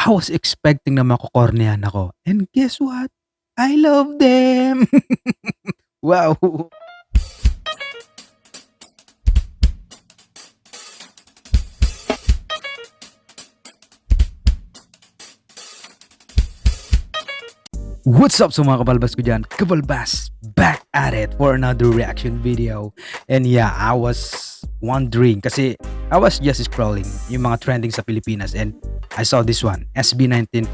I was expecting na makokornehan ako. And guess what? I love them! Wow! What's up sa mga kabalbas ko dyan? Kabalbas, back at it for another reaction video. And yeah, I was wondering kasi I was just scrolling yung mga trending sa Pilipinas and I saw this one, SB19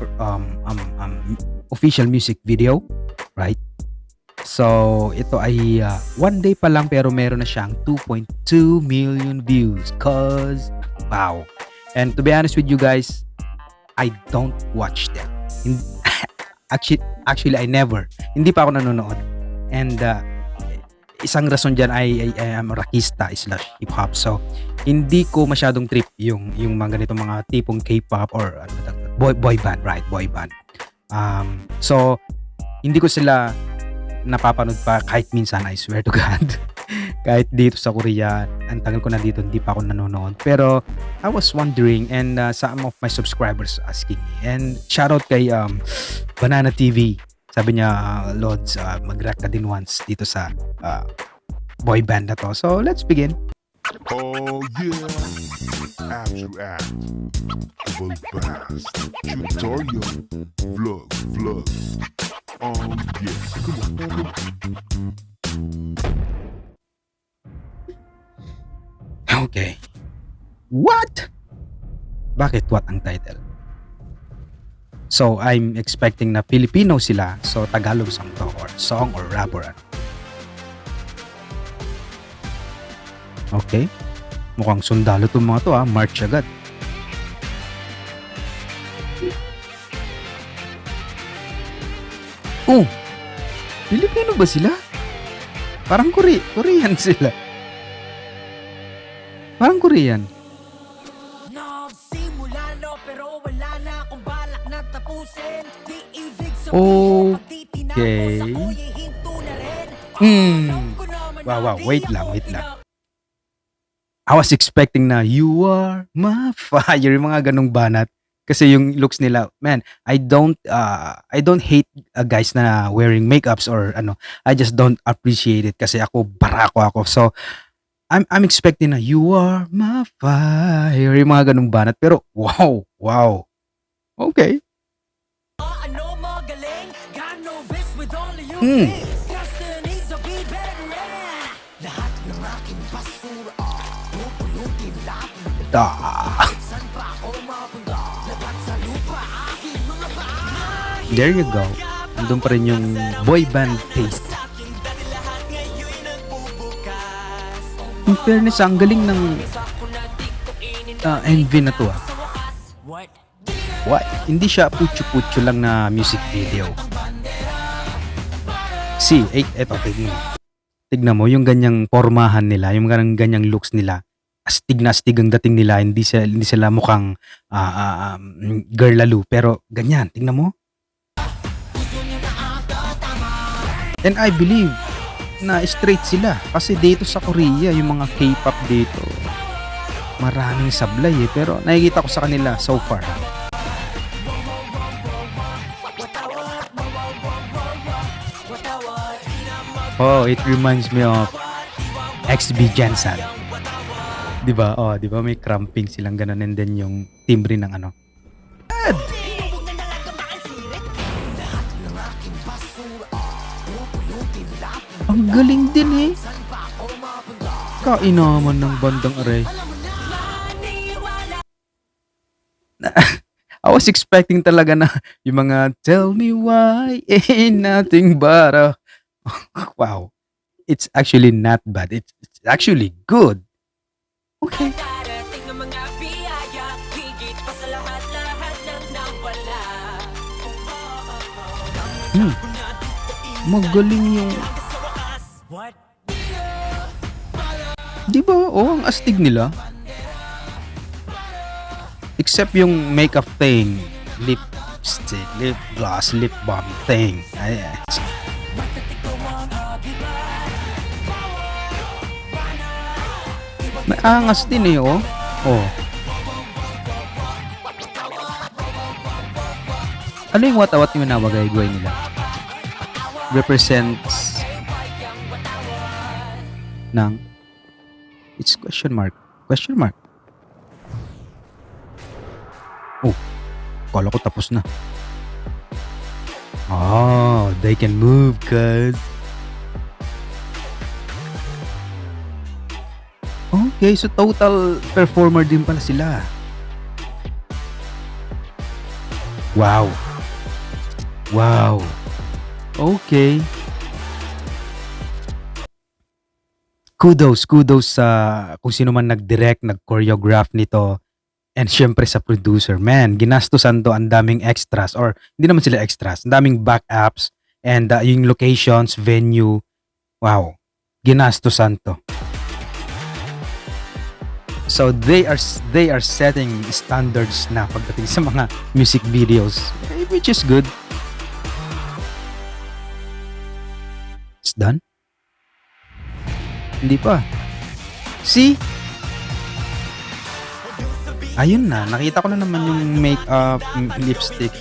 official music video, right? So, ito ay one day pa lang pero meron na siyang 2.2 million views. Cause, wow. And to be honest with you guys, I don't watch them. Actually, I never. Hindi pa ako nanonood. And isang rason dyan ay I am rockista / hip-hop. So, hindi ko masyadong trip yung mga ganitong mga tipong K-pop or boy band, right? Boy band. So, hindi ko sila napapanood pa kahit minsan, I swear to God. Kahit dito sa Korea, ang tagal ko na dito, hindi pa ako nanonood. Pero, I was wondering and some of my subscribers asking me. And shoutout kay Banana TV. Sabi niya, Lods, mag-react ka din once dito sa boy band na to. So, let's begin. Oh yeah, act you act, full blast, tutorial, vlog, yeah, come on. Okay. What? Bakit what ang title? So, I'm expecting na Filipino sila. So, Tagalog song to or song or rap or ano. Okay. Mukhang sundalo itong mga to March agad. Oh! Filipino ba sila? Parang Korean sila. Parang Korean. Okay. Wow, wait lang. I was expecting na you are my fire, yung mga ganong banat. Kasi yung looks nila, man, I don't hate guys na wearing makeups or ano. I just don't appreciate it kasi barako ako. So, I'm expecting na you are my fire, yung mga ganong banat. Pero, wow. Okay. There you go. Andun pa rin yung boy band taste. In fairness, ang galing ng MV na to What? Hindi siya putyo-putyo lang na music video. See, eto, tignan mo yung ganyang pormahan nila, yung ganyang looks nila. Astig na astig ang dating nila, hindi sila mukhang girl lalo, pero ganyan, tignan mo. And I believe na straight sila kasi dito sa Korea, yung mga K-pop dito, maraming sablay pero nakikita ko sa kanila so far. Oh, it reminds me of XB Jensen. 'Di ba? Oh, 'di ba may cramping silang ganun and then yung timbre ng ano. Ang galing din Kainaman ng bandang aray. I was expecting talaga na yung mga tell me why ain't nothing but a wow. It's actually not bad. It's actually good. Okay. Magaling yung diba? Ang astig nila. Except yung makeup thing. Lipstick, lip gloss, lip balm thing. May angas din Ano yung watawat yung nawagay-guay nila? Represents ng it's question mark. Question mark. Oh, kala ko tapos na. Oh, they can move, cuz. Okay, so total performer din pala sila. Wow. Wow. Okay. Kudos sa kung sino man nag-direct, nag-choreograph nito. And syempre sa producer, man, ginastusan to ang daming extras or hindi naman sila extras, ang daming backups and yung locations, venue, wow, ginastusan to. So they are setting standards na pagdating sa mga music videos, which is good. It's done? Hindi pa. See? Ayun na, nakita ko na naman yung makeup, lipstick.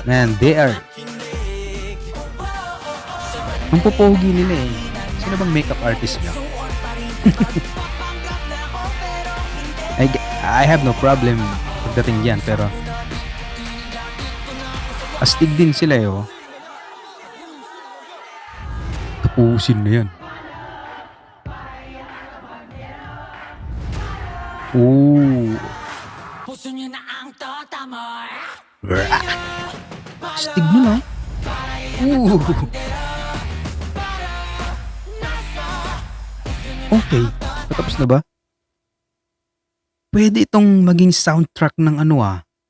Man, they are... Ang pupogi nila eh. Sino bang makeup artist niya? I have no problem pagdating dyan, pero... Astig din sila eh, oh. Tapusin na yan. Ooh. Astig nun ah. Ooh. Okay. Patapos na ba? Pwede itong maging soundtrack ng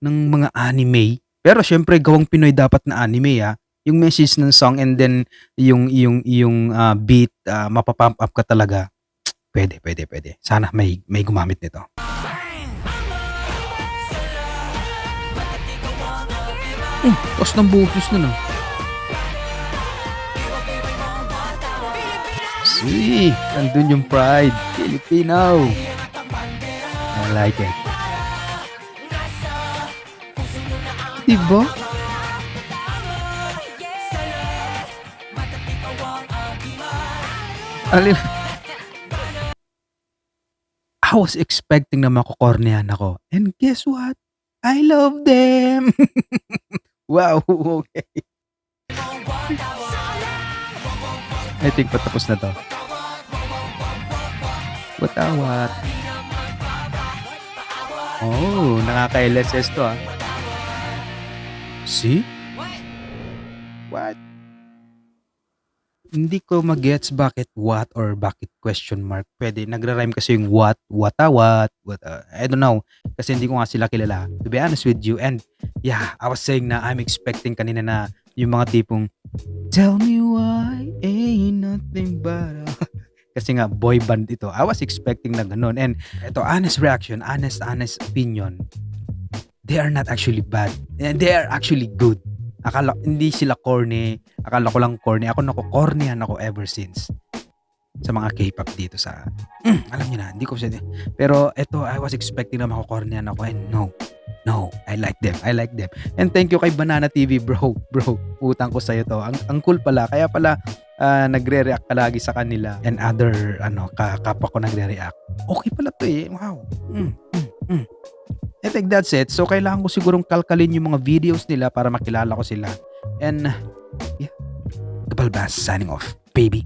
ng mga anime. Pero syempre gawang Pinoy dapat na anime ah. Yung message ng song and then yung beat mapapump up ka talaga. Pwede. Sana may gumamit nito. Tapos ng boses na no. See, andun yung pride. Filipino. I like it. Diba? Alin? I was expecting na makukornehan ako. And guess what? I love them! Wow, okay. I think patapos na to. Watawat. Oh, nakaka-LSS to ah. See? What? Hindi ko magets bakit what or bakit question mark. Pwede, nagra-rhyme kasi yung what, watawat, I don't know. Kasi hindi ko nga sila kilala. To be honest with you. And yeah, I was saying na I'm expecting kanina na yung mga tipong tell me why ain't nothing but a... Kasi nga boy band ito. I was expecting na ganun. And ito, honest reaction, honest opinion. They are not actually bad. They are actually good. Akala, hindi sila corny. Akala ko lang corny. Ako nako-cornyan ako ever since. Sa mga K-pop dito sa... alam niyo na, hindi ko siya... Pero ito, I was expecting na mako-cornyan ako. And no, I like them. And thank you kay Banana TV, bro. Utang ko sa'yo to. Ang cool pala. Kaya pala, nagre-react ka lagi sa kanila. And other, kapwa ko nagre-react. Okay pala to eh. Wow. I think that's it. So, kailangan ko sigurong kalkalin yung mga videos nila para makilala ko sila. And, yeah. Kapal Bass signing off, baby.